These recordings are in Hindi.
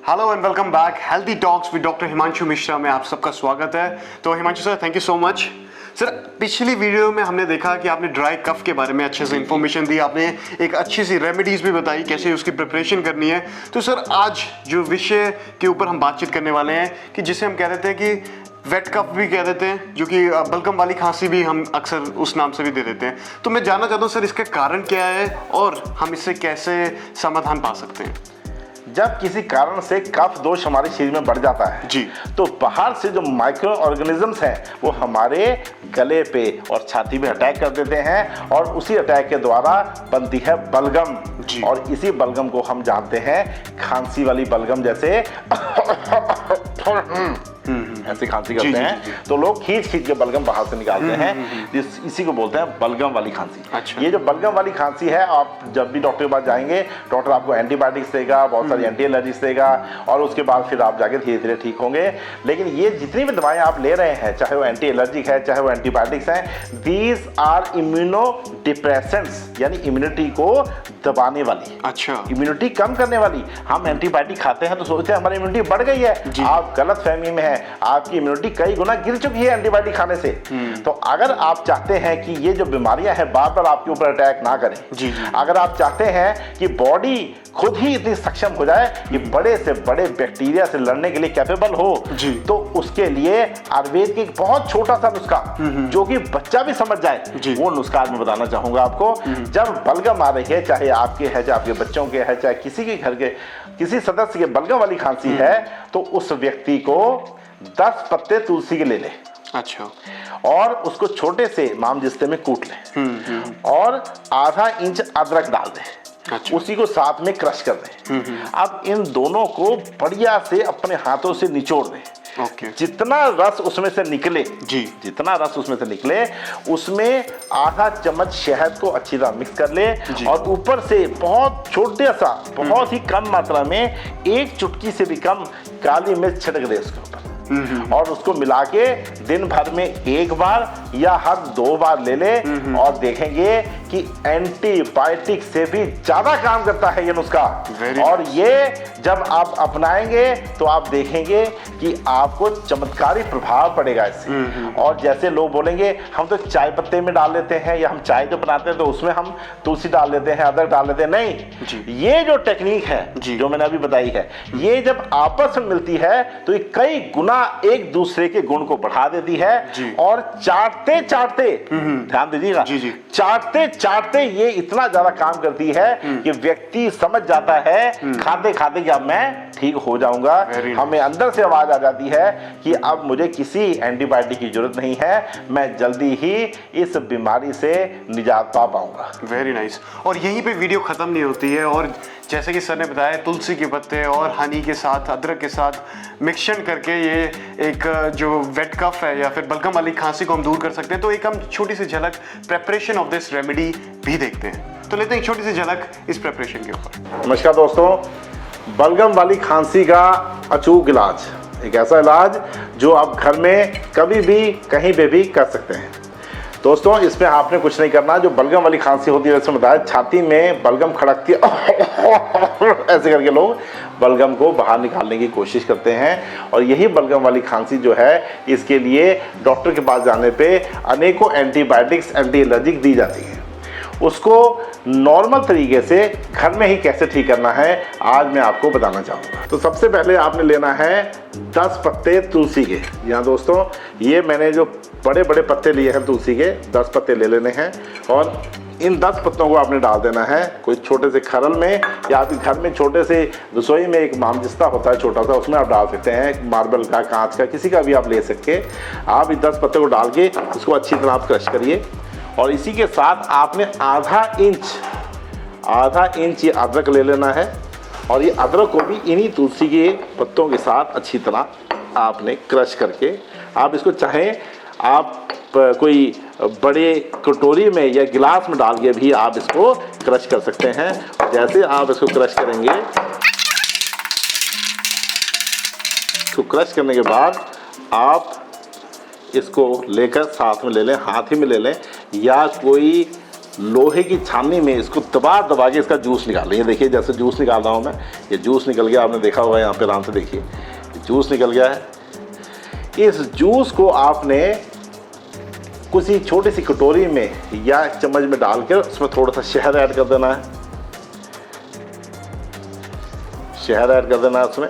Hello and welcome back healthy talks with doctor Himanshu Mishra में आप सबका स्वागत है। तो Himanshu sir, thank you so much. Sir, पिछली वीडियो में हमने देखा कि आपने ड्राई कफ के बारे में अच्छे से इन्फॉर्मेशन दी, आपने एक अच्छी सी रेमेडीज भी बताई कैसे उसकी प्रिपरेशन करनी है। तो सर, आज जो विषय के ऊपर हम बातचीत करने वाले हैं कि जिसे हम कह देते हैं कि वेट कफ भी कह देते हैं, जो कि बलगम वाली खांसी भी हम अक्सर उस नाम से भी दे देते हैं। तो मैं जानना चाहता हूँ सर, इसका कारण क्या है और हम इससे कैसे समाधान पा सकते हैं। जब किसी कारण से कफ दोष हमारे शरीर में बढ़ जाता है जी, तो बाहर से जो माइक्रो ऑर्गेनिजम्स हैं वो हमारे गले पे और छाती में अटैक कर देते हैं और उसी अटैक के द्वारा बनती है बलगम। और इसी बलगम को हम जानते हैं खांसी वाली बलगम, जैसे ऐसे खांसी करते हैं तो लोग खींच के बलगम बाहर से निकालते हैं, इसी को बोलते हैं बलगम वाली खांसी। अच्छा। ये जो बलगम वाली खांसी है, आप जब भी डॉक्टर के पास जाएंगे, डॉक्टर आपको एंटीबायोटिक्स देगा, बहुत सारी एंटी एलर्जीज देगा और उसके बाद फिर आप जाके धीरे धीरे ठीक होंगे। लेकिन ये जितनी भी दवाएं आप ले रहे हैं, चाहे वो एंटी एलर्जिक है, चाहे वो एंटीबायोटिक्स है, दीज आर इम्यूनो डिप्रेसेंट्स, यानी इम्यूनिटी को दबाने वाली। अच्छा। इम्यूनिटी कम करने वाली। हम एंटीबायोटिक खाते हैं तो सोचते हैं हमारी इम्यूनिटी बढ़ गई है। आप गलत फहमी में है, आपकी इम्यूनिटी कई गुना गिर चुकी है एंटीबायोटिक खाने से। तो अगर आप चाहते हैं कि ये जो बीमारियां हैं बार बार आपके ऊपर अटैक ना करें, अगर आप चाहते हैं कि बॉडी खुद ही इतनी सक्षम हो जाए कि बड़े से बड़े बैक्टीरिया से लड़ने के लिए कैपेबल हो, तो उसके लिए आयुर्वेद की एक बहुत छोटा सा नुस्खा जो कि बच्चा भी समझ जाए, वो नुस्खा आज मैं बताना चाहूंगा आपको। जब बलगम आ रही है, चाहे आपके है, चाहे आपके बच्चों के है, चाहे किसी के घर के किसी सदस्य के बलगम वाली खांसी है, तो उस व्यक्ति को 10 पत्ते तुलसी के ले ले। अच्छा। और उसको छोटे से मामजिस्ते में कूट ले और आधा इंच अदरक डाल दे। अच्छा। उसी को साथ में क्रश कर दे। अब इन दोनों को बढ़िया से अपने हाथों से निचोड़ दे। जितना रस उसमें से निकले, जितना रस उसमें से निकले, उसमें आधा चम्मच शहद को अच्छी तरह मिक्स कर ले और ऊपर से बहुत छोटे सा, बहुत ही कम मात्रा में, एक चुटकी से भी कम काली मिर्च छिड़क दे उसके ऊपर और उसको मिला के दिन भर में एक बार या हर 2 बार ले ले और देखेंगे कि एंटीबायोटिक से भी ज्यादा काम करता है ये नुस्खा। और ये जब आप अपनाएंगे तो आप देखेंगे कि आपको चमत्कारी प्रभाव पड़ेगा इससे। और जैसे लोग बोलेंगे हम तो चाय पत्ते में डाल लेते हैं, या हम चाय जो बनाते हैं तो उसमें हम तुलसी डाल लेते हैं, अदरक डाल लेते हैं, नहीं, ये जो टेक्निक है जो मैंने अभी बताई है, ये जब आपस में मिलती है तो ये कई गुना एक दूसरे के गुण को बढ़ा देती है। और चाटते चाटते, ध्यान दीजिएगा, चाटते चाटते ये इतना ज्यादा काम करती है कि व्यक्ति समझ जाता है खाते खाते कि अब मैं ठीक हो जाऊंगा। हमें अंदर से आवाज आ जाती है कि अब मुझे किसी एंटीबायोटिक की जरूरत नहीं है, मैं जल्दी ही इस बीमारी से निजात पा पाऊंगा। Very nice. और यहीं पे वीडियो खत्म नहीं होती है। और जैसे कि सर ने बताया, तुलसी के पत्ते और हनी के साथ, अदरक के साथ मिक्सचर करके ये एक जो वेट कफ है या फिर बलगम वाली खांसी को हम दूर कर सकते हैं। तो एक हम छोटी सी झलक प्रेपरेशन ऑफ दिस रेमेडी भी देखते हैं। तो लेते हैं एक छोटी सी झलक इस प्रेपरेशन के ऊपर। नमस्कार दोस्तों, बलगम वाली खांसी का अचूक इलाज, एक ऐसा इलाज जो आप घर में कभी भी कहीं पे भी कर सकते हैं। दोस्तों, इसमें आपने कुछ नहीं करना। जो बलगम वाली खांसी होती है, जैसे बताया, छाती में बलगम खड़कती है, ऐसे करके लोग बलगम को बाहर निकालने की कोशिश करते हैं। और यही बलगम वाली खांसी जो है, इसके लिए डॉक्टर के पास जाने पे अनेकों एंटीबायोटिक्स, एंटी एलर्जिक दी जाती है। उसको नॉर्मल तरीके से घर में ही कैसे ठीक करना है, आज मैं आपको बताना चाहूँगा। तो सबसे पहले आपने लेना है 10 पत्ते तुलसी के। यहाँ दोस्तों, ये मैंने जो बड़े बड़े पत्ते लिए हैं तुलसी के, 10 पत्ते ले लेने हैं और इन 10 पत्तों को आपने डाल देना है कोई छोटे से खरल में, या आपके घर में छोटे से रसोई में एक मामजिस्ता होता है छोटा सा, उसमें आप डाल सकते हैं, मार्बल का, कांच का, किसी का भी आप ले सकते। आप इस 10 पत्ते को डाल के इसको अच्छी तरह आप क्रश करिए। और इसी के साथ आपने आधा इंच ये अदरक ले लेना है और ये अदरक को भी इन्हीं तुलसी के पत्तों के साथ अच्छी तरह आपने क्रश करके, आप इसको चाहें आप कोई बड़े कटोरी में या गिलास में डाल के भी आप इसको क्रश कर सकते हैं। जैसे आप इसको क्रश करेंगे, इसको क्रश करने के बाद आप इसको लेकर साथ में ले लें, हाथ ही में ले लें, या कोई लोहे की छाननी में इसको दबा दबा के इसका जूस निकाल लें। ये देखिए जैसे जूस निकाल रहा हूँ मैं, ये जूस निकल गया, आपने देखा होगा यहाँ पे आराम से देखिए जूस निकल गया है। इस जूस को आपने किसी छोटी सी कटोरी में या चम्मच में डालकर उसमें थोड़ा सा शहद ऐड कर देना है, शहद ऐड कर देना है उसमें।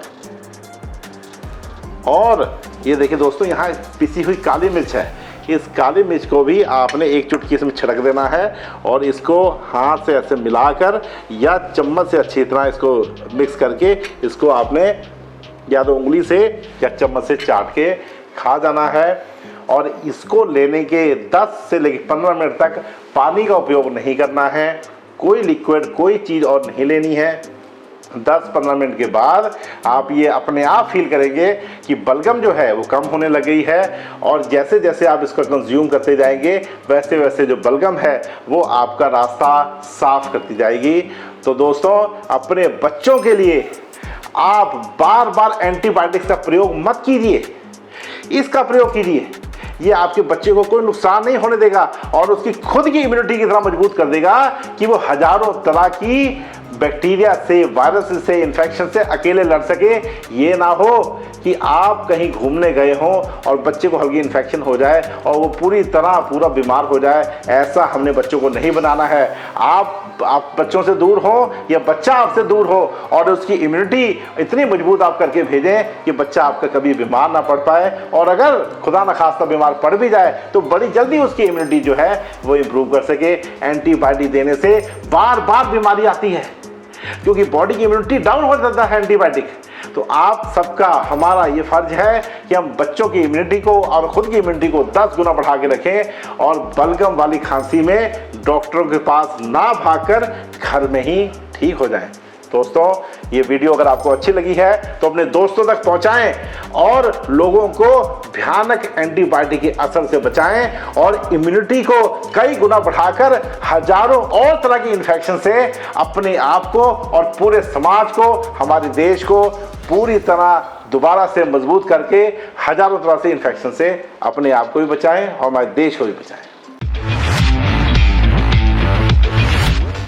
और ये देखिए दोस्तों यहाँ पिसी हुई काली मिर्च है, इस काली मिर्च को भी आपने एक चुटकी इसमें छिड़क देना है और इसको हाथ से ऐसे मिलाकर या चम्मच से अच्छी तरह इसको मिक्स करके इसको आपने या तो उंगली से या चम्मच से चाट के खा जाना है। और इसको लेने के 10 से लेकर 15 मिनट तक पानी का उपयोग नहीं करना है, कोई लिक्विड कोई चीज़ और नहीं लेनी है। 10-15 मिनट के बाद आप ये अपने आप फील करेंगे कि बलगम जो है वो कम होने लग गई है। और जैसे जैसे आप इसको कंज्यूम करते जाएंगे वैसे वैसे जो बलगम है वो आपका रास्ता साफ करती जाएगी। तो दोस्तों अपने बच्चों के लिए आप बार बार एंटीबायोटिक्स का प्रयोग मत कीजिए, इसका प्रयोग कीजिए। ये आपके बच्चे को कोई नुकसान नहीं होने देगा और उसकी खुद की इम्यूनिटी की तरह मजबूत कर देगा कि वो हजारों तरह की बैक्टीरिया से, वायरस से, इन्फेक्शन से अकेले लड़ सके। ये ना हो कि आप कहीं घूमने गए हों और बच्चे को हल्की इन्फेक्शन हो जाए और वो पूरा बीमार हो जाए। ऐसा हमने बच्चों को नहीं बनाना है। आप बच्चों से दूर हो या बच्चा आपसे दूर हो और उसकी इम्यूनिटी इतनी मजबूत आप करके भेजें कि बच्चा आपका कभी बीमार ना पड़ पाए। और अगर खुदा न खास्ता बीमार पड़ भी जाए तो बड़ी जल्दी उसकी इम्यूनिटी जो है वो इम्प्रूव कर सके। एंटीबायोटिक देने से बार बार बीमारी आती है क्योंकि बॉडी की इम्यूनिटी डाउन हो जाता है एंटीबायोटिक। तो आप सबका, हमारा ये फर्ज है कि हम बच्चों की इम्यूनिटी को और खुद की इम्यूनिटी को 10 गुना बढ़ा के रखें और बलगम वाली खांसी में डॉक्टरों के पास ना भागकर घर में ही ठीक हो जाएं। दोस्तों ये वीडियो अगर आपको अच्छी लगी है तो अपने दोस्तों तक पहुंचाएं और लोगों को भयानक एंटीबायोटिक के असर से बचाएं और इम्यूनिटी को कई गुना बढ़ाकर हजारों और तरह की इन्फेक्शन से अपने आप को और पूरे समाज को, हमारे देश को पूरी तरह दोबारा से मजबूत करके हजारों तरह से इन्फेक्शन से अपने आप को भी बचाएं और हमारे देश को भी बचाएं।